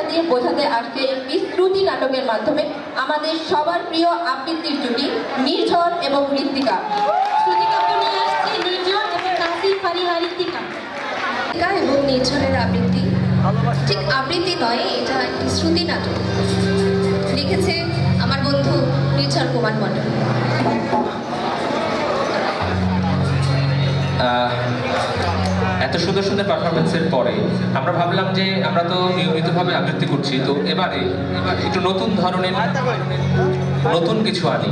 দিয়ে বোঝাতে আসছে একটি শ্রুতি নাটকের মাধ্যমে আমাদের সবার প্রিয় আবৃত্তির জুটি নির্ঝর এবং ঋত্বিকা। এবং নির্ঝরের আবৃত্তি ঠিক আবৃত্তি নয়, এটা একটি শ্রুতি নাটক। লিখেছে আমার বন্ধু নির্ঝর কুমার মণ্ডল। এত সুন্দর সুন্দর পারফরমেন্সের পরে আমরা ভাবলাম যে আমরা তো নিয়মিতভাবে আবৃত্তি করছি, তো এবারে একটু নতুন ধরনের নতুন কিছু আনি।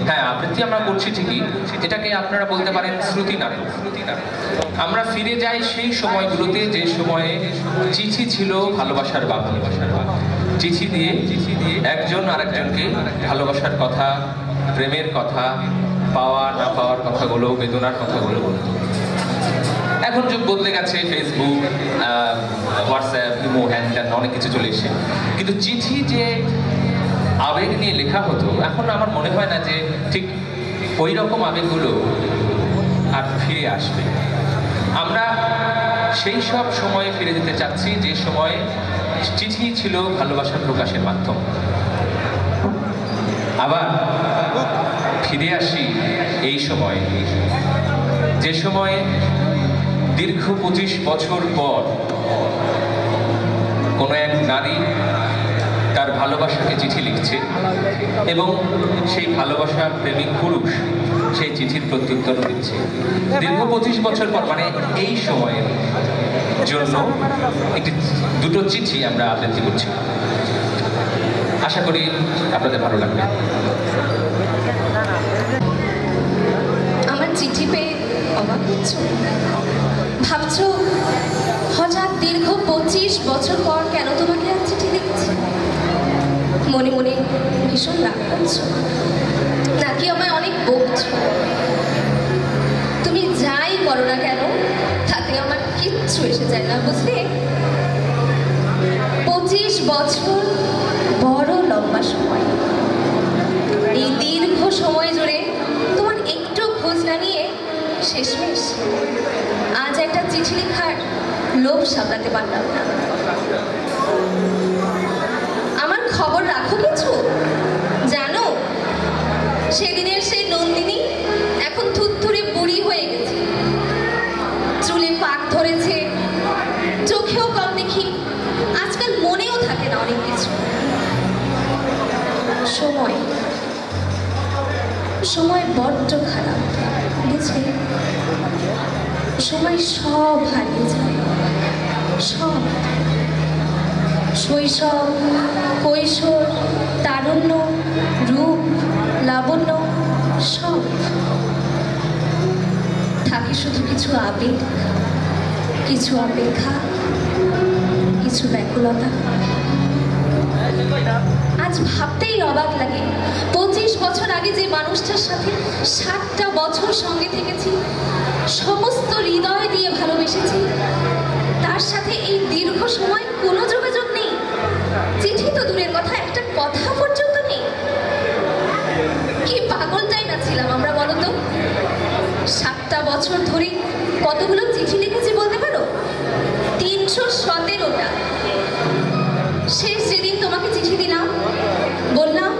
হ্যাঁ, আবৃত্তি আমরা করছি ঠিকই, এটাকে আপনারা বলতে পারেন শ্রুতি নাটক। আমরা ফিরে যাই সেই সময়গুলোতে যে সময়ে চিঠি ছিল ভালোবাসার বাঁধন। চিঠি দিয়ে একজন আরেকজনকে ভালোবাসার কথা, প্রেমের কথা, পাওয়া না পাওয়ার কথাগুলো, বেদনার কথাগুলো বলতো। এখন যুগ বদলে গেছে, ফেসবুক, হোয়াটসঅ্যাপ, ইমো, হ্যান্ড অনেক কিছু চলে এসে, কিন্তু চিঠি যে আবেগ নিয়ে লেখা হতো, এখন আমার মনে হয় না যে ঠিক ওই রকম আবেগগুলো আর ফিরে আসবে। আমরা সেই সব সময়ে ফিরে যেতে চাচ্ছি যে সময়ে চিঠি ছিল ভালোবাসার প্রকাশের মাধ্যম। আবার ফিরে আসি এই সময়ে, যে সময়ে দীর্ঘ 25 বছর পর কোনো এক নারী তার ভালোবাসাকে চিঠি লিখছে এবং সেই ভালোবাসার প্রেমিক পুরুষ সেই চিঠির প্রত্যুত্তর দিচ্ছে। দীর্ঘ 25 বছর পর, মানে এই সময়ের জন্য দুটো চিঠি আমরা আবৃত্তি করছি। আশা করি আপনাদের ভালো লাগবে। আমার চিঠি পেয়ে অবাক হচ্ছ? ভাবছো হঠাৎ দীর্ঘ 25 বছর পর কেন তোমাকে আর চিঠি লিখছি? মনে মনে ভীষণ রাগ করছো, নাকি আমায় অনেক বকছো? তুমি যাই করো না কেন তাতে আমার কিচ্ছু এসে যায় না, বুঝলে? 25 বছর বড় লম্বা সময়। এই দীর্ঘ সময় জুড়ে তোমার একটু খোঁজ না নিয়ে শেষমেশ আজ একটা চিঠি লেখার লোভ সামলাতে পারলাম না। আমার খবর রাখো কিছু? জানো, সেদিনের সেই নন্দিনী এখন থুতথুরে বুড়ি হয়ে গেছে, চুলে পাক ধরেছে, চোখেও কম দেখি, আজকাল মনেও থাকে না অনেক কিছু। সময় বড্ড খারাপ, বুঝলে? সময় সব হারিয়ে যায়, সব। শৈশব, কৈশোর, তারুণ্য, রূপ, লাবণ্য, সব। থাকে শুধু কিছু আবেগ, কিছু অপেক্ষা, কিছু ব্যাকুলতা। আজ ভাবতেই অবাক লাগে, 25 বছর আগে যে মানুষটার সাথে 7টা বছর সঙ্গে থেকেছি, সমস্ত হৃদয় দিয়ে ভালোবেসেছি, তার সাথে এই দীর্ঘ সময় কোনো যোগাযোগ নেই। চিঠি তো দূরের কথা, একটা কথা পর্যন্ত নেই। কি পাগলটাই না ছিলাম আমরা, বলো তো? 7টা বছর ধরে কতগুলো চিঠি লিখেছি বলতে পারো? 317টা। শেষ যেদিন তোমাকে চিঠি দিলাম, বললাম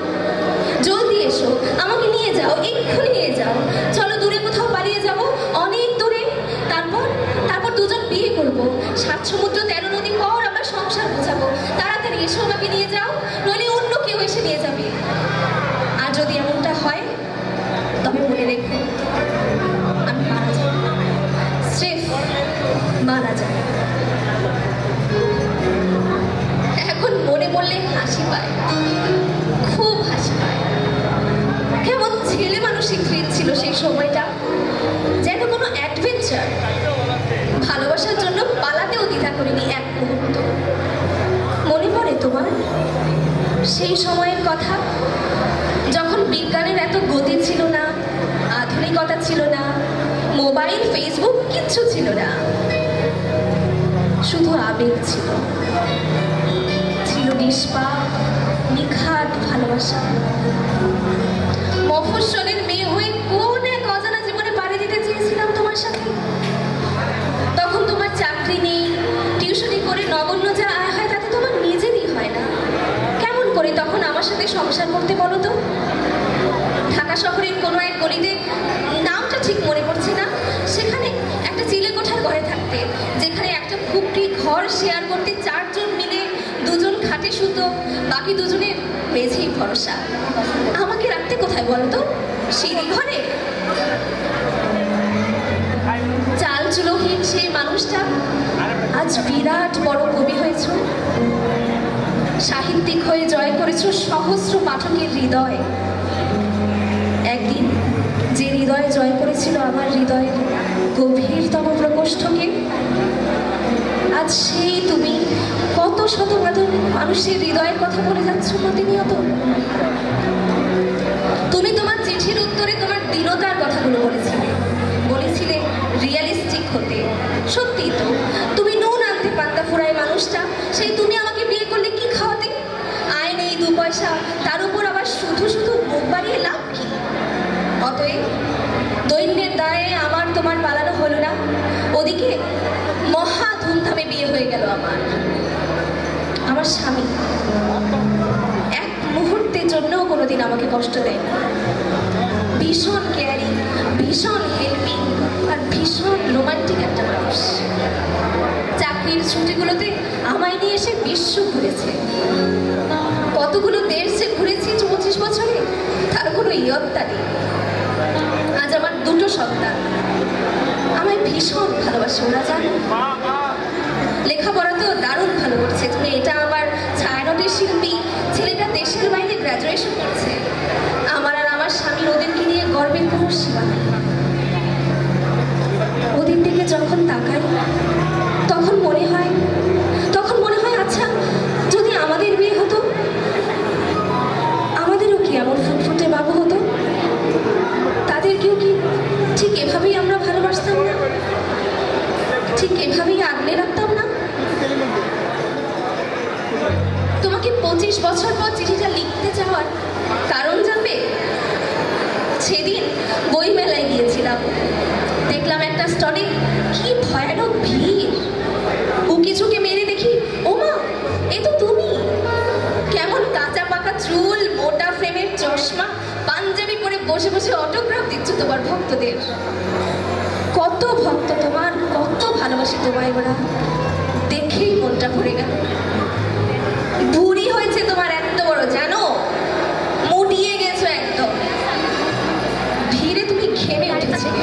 জলদি এসো, আমাকে নিয়ে যাও, এক্ষুনি নিয়ে যাও, চলো দূরে কোথাও পালিয়ে যাবো, অনেক দূরে। তারপর দুজন বিয়ে করবো, 7 সমুদ্র 13 নদী পর আমরা সংসার গোছাবো। তাড়াতাড়ি এসো, আমাকে নিয়ে যাও, নইলে অন্য কেউ এসে নিয়ে যাবে। আর যদি এমনটা হয় তবে মনে রেখো, আমি মারা যাই, স্রেফ মারা যাই। এখন মনে পড়লে হাসি পায়, খুব হাসি পায়। কেমন ছেলে মানসিক ফিল ছিল সেই সময়টা, যেন কোনো অ্যাডভেঞ্চার। ভালোবাসার জন্য পালাতেও দ্বিধা করিনি এক মুহূর্ত। মনে পড়ে তোমার সেই সময়ের কথা, যখন বিজ্ঞানের এত গতি ছিল না, আধুনিকতা ছিল না, মোবাইল, ফেসবুক কিচ্ছু ছিল না, শুধু আবেগ ছিল, ছিল নিষ্পাপ নিখাদ ভালোবাসা। মফস্বলের মেয়ে হয়ে কোন এক অজানা জীবনে পাড়ি দিতে চেয়েছিলাম তোমার সাথে। তখন তোমার চাকরি নেই, টিউশনি করে নগণ্য যা আয় হয় তাতে তোমার নিজেরই হয় সংসার করতে বলো তো? ঢাকা শহরের কোনো এক গলিতে, নামটা ঠিক মনে পড়ছে না, সেখানে একটা চিলে কোঠার ঘরে থাকতে, যেখানে একটা খুপড়ি ঘর শেয়ার করতে 4 জন মিলে 2 জন খাটে শুতো, বাকি 2 জনের মেঝেই ভরসা। আমাকে রাখতে কোথায় বলতো? সিঁড়ি ঘরে। চাল চুলোহীন সেই মানুষটা আজ বিরাট বড় কবি হয়েছ, সাহিত্যিক হয়ে জয় করেছ সহস্র পাঠকের হৃদয়। একদিন যে হৃদয়ে জয় করেছিল আমার হৃদয়ের গভীরতম প্রকোষ্ঠকে, আজ সেই তুমি কত শত মানুষের হৃদয়ের কথা বলে যাচ্ছ প্রতিনিয়ত। তুমি তোমার চিঠির উত্তরে তোমার দীনতার কথাগুলো বলেছিলে রিয়েলিস্টিক হতে। সত্যি তো, তুমি নুন আনতে পান্তা ফুরায় মানুষটা, সেই তুমি আমাকে বিয়ে করলে কি খাওয়াতে? আয় নেই 2 পয়সা, তার উপর আবার শুধু শুধু মুখ বাড়িয়ে লাভ কি? অতএব দৈন্যের দায়ে আমার তোমার পালানো হলো না। ওদিকে মহা ধুমধামে বিয়ে হয়ে গেল আমার স্বামী। এক মুহূর্তের জন্যও কোনোদিন আমাকে কষ্ট দেয়নি। ভীষণ কেয়ারিং, ভীষণ হেল্পিং আর ভীষণ রোমান্টিক একটা মানুষ। চাকরির ছুটিগুলোতে আমায় নিয়ে এসে বিশ্ব ঘুরেছে। কতগুলো দেশ যে ঘুরেছি 25 বছরে, তার কোনো ইয়ত্তা নেই। আজ আমার 2টো সন্তান আমায় ভীষণ ভালোবাসে, ওরা জানে। লেখাপড়াতেও দারুণ ভালো করছে। তুমি এটা আমার ছায়ানটের শিল্পী, ছেলেটা দেশের বাইরে গ্র্যাজুয়েশন করছে। আমার আর আমার স্বামীর ওদেরকে নিয়ে গর্বের কোনো সীমা নেই। ওদের দিকে যখন তাকাই তখন মনে হয় আচ্ছা, যদি আমাদের বিয়ে হতো, আমাদেরও কি এমন ফুটফুটে বাবু হতো? তাদেরকেও কি ঠিক এভাবেই আমরা ভালোবাসতাম না? ঠিক এভাবেই আগলে রাখতাম না? তোমাকে 25 বছর পর চিঠিটা লিখতে যাওয়ার কারণ জানবে? সেদিন বই মেলায় গিয়েছিলাম, দেখলাম একটা স্টলে কি ভয়ানক ভিড়। উকি ঝুঁকে মেরে দেখি, ওমা, এ তো তুমি! কেমন কাঁচা পাকা চুল, মোটা ফ্রেমের চশমা, পাঞ্জাবি পরে বসে বসে অটোগ্রাফ দিচ্ছ তোমার ভক্তদের। কত ভক্ত তোমার, কত ভালোবাসে তোমায় ওরা, দেখেই মনটা ভরে গেল। বুড়ি হয়েছে তোমার এত বড়, জানো? মুটিয়ে গেছো একদম। ভিড়ে তুমি ঘেমে উঠেছিলে।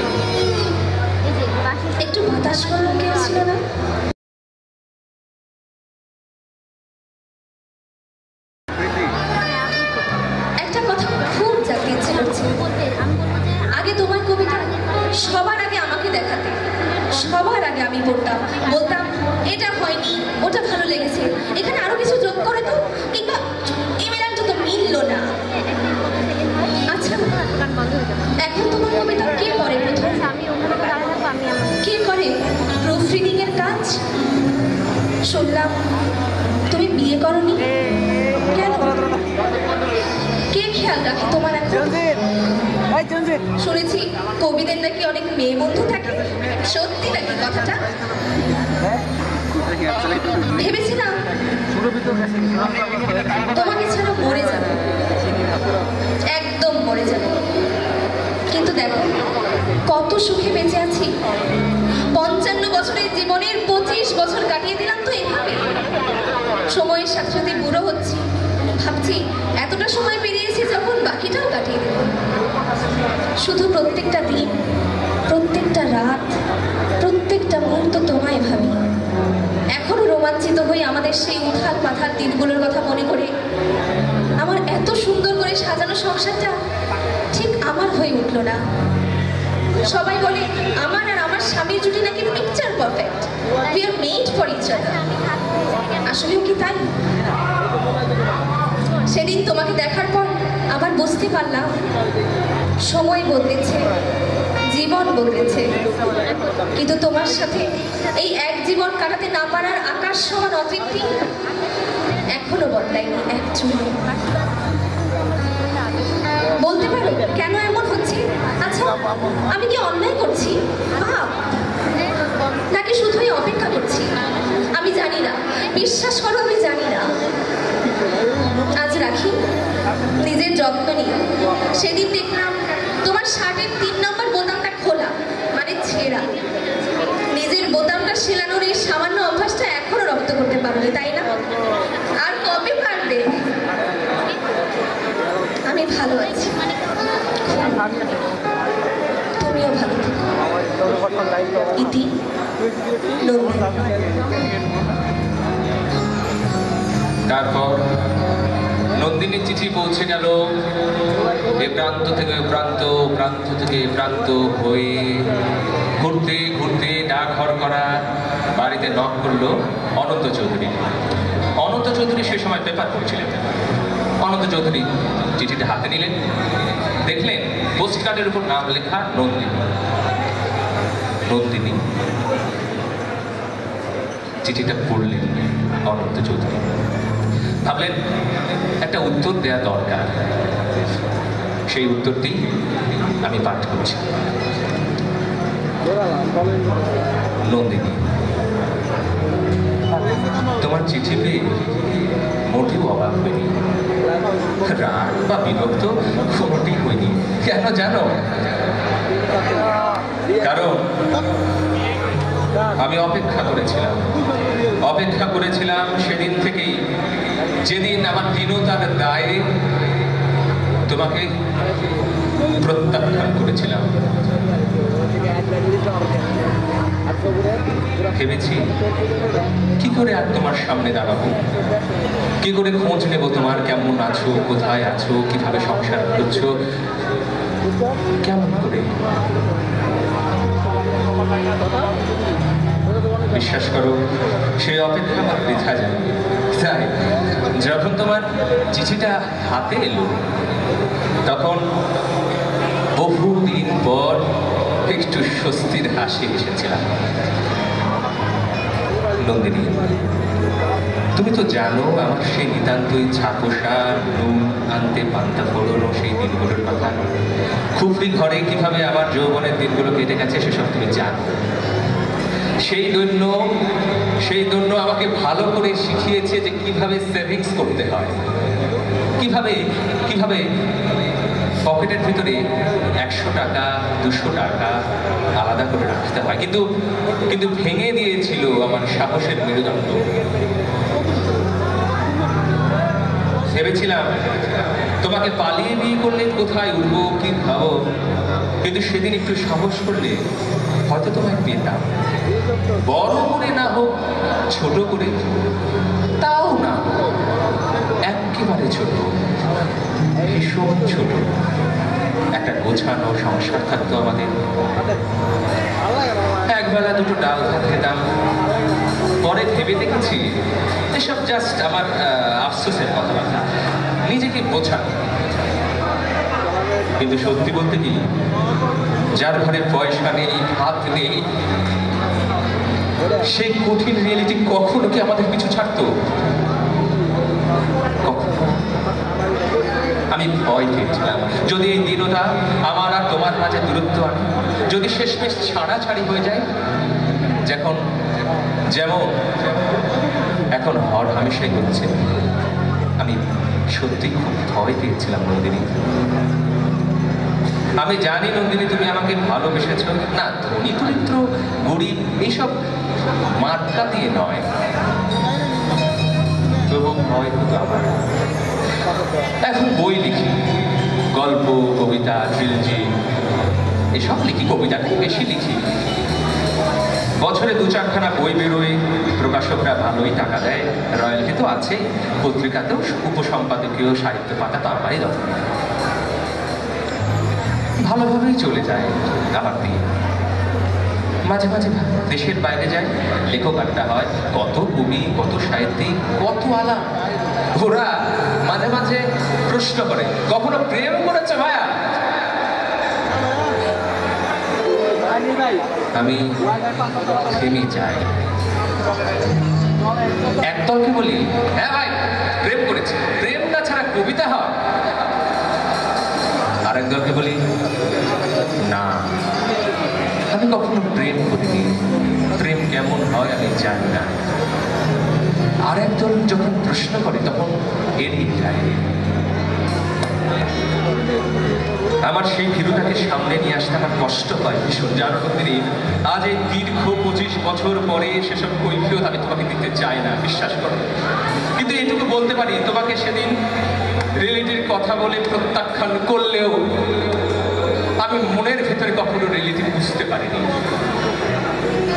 একটু বাতাস করলো কেউ ছিল না? একটা কথা খুব জানতে ইচ্ছে করছে। আগে তোমার কবিতা সবার আগে আমাকে দেখাতে, সবার আগে আমি বলতাম এটা হয়নি, ওটা ভালো লেগেছে, এখানে আরো কিছু যোগ করে তো, কিংবা এই মেলাটা তো মিললো না। আচ্ছা, এখন তোমার কবিতা কে করে প্রথম? কে করে প্রুফ রিডিং এর কাজ? শুনলাম তুমি বিয়ে করনি, কেন? কে খেয়াল রাখে তোমার? শুনেছি কবিদের নাকি অনেক মেয়ে বন্ধু থাকে, সত্যি নাকি কথাটা? ভেবেছিলাম তোমাকে ছাড়া মরে যাবে, একদম মরে যাবে। কিন্তু দেখো কত সুখে বেঁচে আছি। 55 বছরের জীবনের 25 বছর কাটিয়ে দিলাম তো এভাবে। সময়ের সাথে সাথে বুড়ো হচ্ছি, ভাবছি এতটা সময় পেরিয়েছি যখন বাকিটাও কাটিয়ে দেব। শুধু প্রত্যেকটা দিন, প্রত্যেকটা রাত, প্রত্যেকটা মুহূর্ত তোমায় ভাবি। এখনো রোমাঞ্চিত হই আমাদের সেই উথাল পাথাল দিনগুলোর কথা মনে করে। আমার এত সুন্দর করে সাজানো সংসারটা ঠিক আমার হয়ে উঠলো না। সবাই বলে আমার আর আমার স্বামীর জুটি নাকি picture perfect, we are made for each other. আসলেও কি তাই? সেদিন তোমাকে দেখার পর আবার বুঝতে পারলাম সময় বদলেছে, জীবন বদলেছে, কিন্তু তোমার সাথে এই এক জীবন কাটাতে না পারার আকাশ সমান অতৃপ্তি এখনো বদলায়নি এক চুলে। বলতে পারো কেন এমন হচ্ছে? আচ্ছা, আমি কি অন্যায় করছি নাকি শুধুই অপেক্ষা করছি? আমি জানি না, বিশ্বাস করো আমি জানি না। আজ রাখি, যত্ন নিও। সেদিন দেখলাম তোমার শার্টের 3 নম্বর বোতামটা খোলা, মানে ছেঁড়া। নিজের বোতামটা সেলানোর এই সামান্য অভ্যাসটা এখনো রপ্ত করতে পারোনি, তাই না? আর কবে পারবে? আমি ভালো আছি, তুমিও ভালো থেকো। ইতি, তারপর নন্দিনীর চিঠি পৌঁছে গেল এ প্রান্ত থেকে প্রান্ত, প্রান্ত থেকে প্রান্ত হয়ে ঘুরতে ঘুরতে ডাকঘর করা বাড়িতে নক করলো অনন্ত চৌধুরী। অনন্ত চৌধুরী সে সময় পেপার পড়ছিলেন। অনন্ত চৌধুরী চিঠিটা হাতে নিলেন, দেখলেন পোস্ট কার্ডের উপর নাম লেখা নন্দিনী। নন্দিনী চিঠিটা পড়লেন অনন্ত চৌধুরী, ভাবলেন একটা উত্তর দেওয়া দরকার। সেই উত্তরটি আমি পাঠ করছি। নন্দিনী, তোমার চিঠি পেয়ে মোটেও অবাক হয়নি, রাগ বা বিরক্ত কোনোটি হয়নি। কেন জানো? কারণ আমি অপেক্ষা করেছিলাম সেদিন থেকেই, যেদিন আমার দীনতার দায়ে তোমাকে প্রত্যাখ্যান করেছিলাম। ভেবেছি কি করে আর তোমার সামনে দাঁড়াবো, কি করে খোঁজ নেব তোমার, কেমন আছো, কোথায় আছো, কিভাবে সংসার করছো, কেমন করে। বিশ্বাস করো, সেই অপেক্ষা আমার বৃথা যায়। তাই যখন তোমার চিঠিটা হাতে এলো, তখন বহুদিন পর একটু স্বস্তির হাসি এসেছিলাম। নন্দিনী, তুমি তো জানো আমার সেই নিতান্তই ছাপোষা নুন আনতে পান্তা ফোড়নো সেই দিনগুলোর কথা। খুবই ঘরে কিভাবে আমার যৌবনের দিনগুলো কেটে গেছে সেসব তুমি জানো। সেই দৈন্য আমাকে ভালো করে শিখিয়েছে যে কিভাবে সেভিংস করতে হয়, কিভাবে পকেটের ভিতরে 100 টাকা 200 টাকা আলাদা করে রাখতে হয়। কিন্তু ভেঙে দিয়েছিল আমার সাহসের মেরুদণ্ড। ভেবেছিলাম তোমাকে পালিয়ে বিয়ে করলে কোথায় উঠবো, কি ভাবো, কিন্তু সেদিন একটু সাহস করলে হয়তো তোমায় পেতাম। বড় করে না হোক, ছোট করে, তাও না একেবারে ছোট, ভীষণ ছোট একটা গোছানো সংসার থাকতো আমাদের। একবেলা দুটো ডাল ভাত খেতাম। পরে ভেবে দেখেছি এসব জাস্ট আমার আফসোসের কথাবার্তা, নিজেকে বোঝানো। কিন্তু সত্যি বলতে কি, যার ঘরে পয়সা নেই, ভাত নেই, সেই কঠিন রিয়েলিটি কখনো কি আমাদের পিছু ছাড়তো? আমি ভয় পেয়েছিলাম যদি এই দিনটা আমার আর তোমার মাঝে দূরত্ব আনে, যদি শেষমেশ ছাড়াছাড়ি হয়ে যায়, যেমন এখন হর হামেশাই হচ্ছে। আমি সত্যি খুব ভয় পেয়েছিলাম নন্দিনী। আমি জানি নন্দিনী তুমি আমাকে ভালোবেসেছ না, ধনী দরিদ্র গরিব এইসব মার্কা দিয়ে নয়, তবু ভয় হতো আমার। এখন বই লিখি, গল্প, কবিতা, ট্রিলজি এসব লিখি, কবিতাটাই বেশি লিখি। বছরে 2-4খানা বই বেরোয়, প্রকাশকরা ভালোই টাকা দেয়, রয়্যালটি তো আছে, পত্রিকাতেও উপসম্পাদকীয় সাহিত্য পাতা তো আমারই দরকার। ভালোভাবেই চলে যায় আমার দিন। মাঝে মাঝে দেশের বাইরে যায়, লেখক আড্ডা হয়, কত কবি, কত সাহিত্যিক, কত আলাপ। ওরা মাঝে মাঝে প্রশ্ন করে, কখনো প্রেম করেছে ভাইয়া? আমি থেমে যাই। একদলকে বলি, হ্যাঁ ভাই প্রেম করেছে, প্রেমটা ছাড়া কবিতা হয়। আরেক দলকে বলি, না আমি কখনো প্রেম করিনি, প্রেম কেমন হয় আমি জানি না। আরেক দল যখন প্রশ্ন করে তখন এড়িয়ে যায়। আমার সেই ভীরুতাকে সামনে নিয়ে আসতে আমার কষ্ট হয় ভীষণ। জানো নন্দিনী, আজ এই দীর্ঘ 25 বছর পরে সেসব কৈফিয়ত আমি তোমাকে দিতে চাই না, বিশ্বাস করো। কিন্তু এটুকু বলতে পারি, তোমাকে সেদিন রিয়েলিটির কথা বলে প্রত্যাখ্যান করলেও আমি মনের ভেতরে কখনো রিয়েলিটি বুঝতে পারিনি।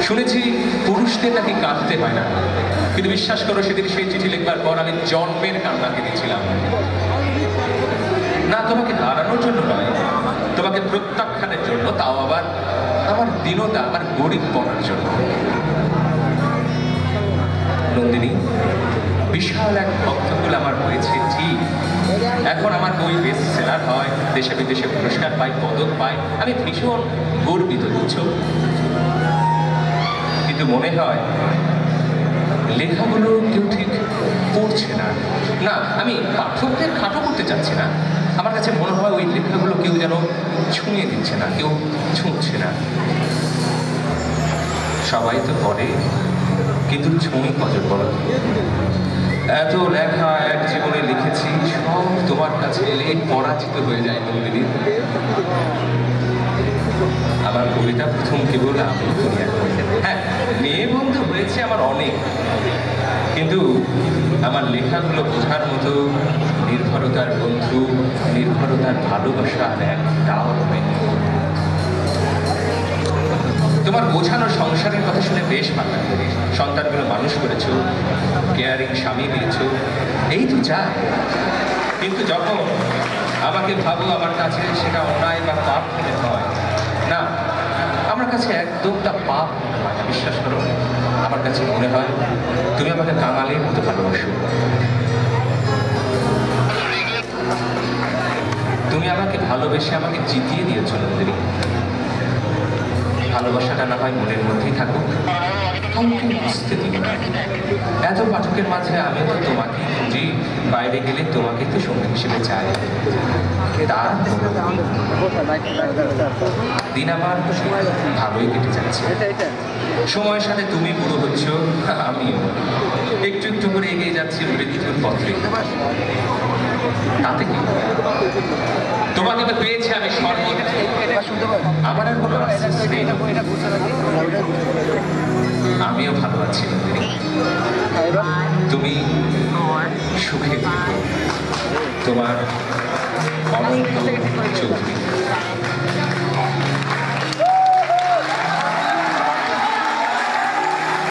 শুনেছি পুরুষদের নাকি কাঁদতে হয় না, কিন্তু বিশ্বাস করো সেদিন সেই চিঠি লিখবার পর আমি জন্মের কান্না কেঁদেছিলাম। না, তোমাকে হারানোর জন্য নয়, তোমাকে প্রত্যাখ্যানের জন্য, তাও আবার আমার দীনতা, আমার গরিব পড়ার জন্য। নন্দিনী, বিশাল এক ভক্তকুল আমার হয়েছে ঠিক, এখন আমার বই বেস্ট সেলার হয়, দেশে বিদেশে পুরস্কার পাই, পদক পাই, আমি ভীষণ গর্বিত, বুঝছো। কিন্তু মনে হয় লেখাগুলো কেউ ঠিক পড়ছে না। না, আমি পাঠকদের খাটো করতে চাচ্ছি না, আমার কাছে মনে হয় ওই লেখাগুলো কেউ যেন ছুঁয়ে দিচ্ছে না, কেউ ছুঁচ্ছে না। সবাই তো পড়ে, কিন্তু ছুঁই কজন বলো? এত লেখা এক জীবনে লিখেছি, সব তোমার কাছে এলে পরাজিত হয়ে যায় নন্দিনী। আমার কবিতা প্রথম কেবল আমি দুনিয়া। হ্যাঁ, মেয়ে বন্ধু হয়েছে আমার অনেক, কিন্তু আমার লেখাগুলো বোঝার মতো নির্ভরতার বন্ধু, নির্ভরতার ভালোবাসা আর একটাও হয়নি। তোমার বোঝানো সংসারের কথা শুনে বেশ ভালো লাগে। সন্তানগুলো মানুষ করেছো, কেয়ারিং স্বামী দিয়েছো, এই তো চাই। কিন্তু যখন আমাকে ভাবো আমার কাছে সেটা অন্যায় বা পাপ মনে হয় না, আমার কাছে একদমটা পাপ মনে হয় না, বিশ্বাস করো। আমার কাছে মনে হয় তুমি আমাকে কাঙালের মতো ভালোবাসো। তুমি আমাকে ভালোবেসে আমাকে জিতিয়ে দিয়েছো নন্দিনী। ভালোবাসাটা না হয় মনের মধ্যেই থাকুক, কাউকে বুঝতে দিও না। এত পাঠকের মাঝে আমি তো তোমাকে খুঁজি, বাইরে গেলে তোমাকে তো সঙ্গী হিসেবে চাই। তার দিন আমার ভালোই কেটে যাচ্ছে। সময়ের সাথে তুমি বুড়ো হচ্ছ, আমিও একটু একটু করে এগিয়ে যাচ্ছি মৃত্যুর পথে। তাতে কি, তোমাকে তো পেয়েছি আমি সর্বদা, আমার আর কোনো আফসোস নেই। আমিও ভালো আছি, তুমি সুখে থেকো। তোমার অনন্ত চৌধুরী।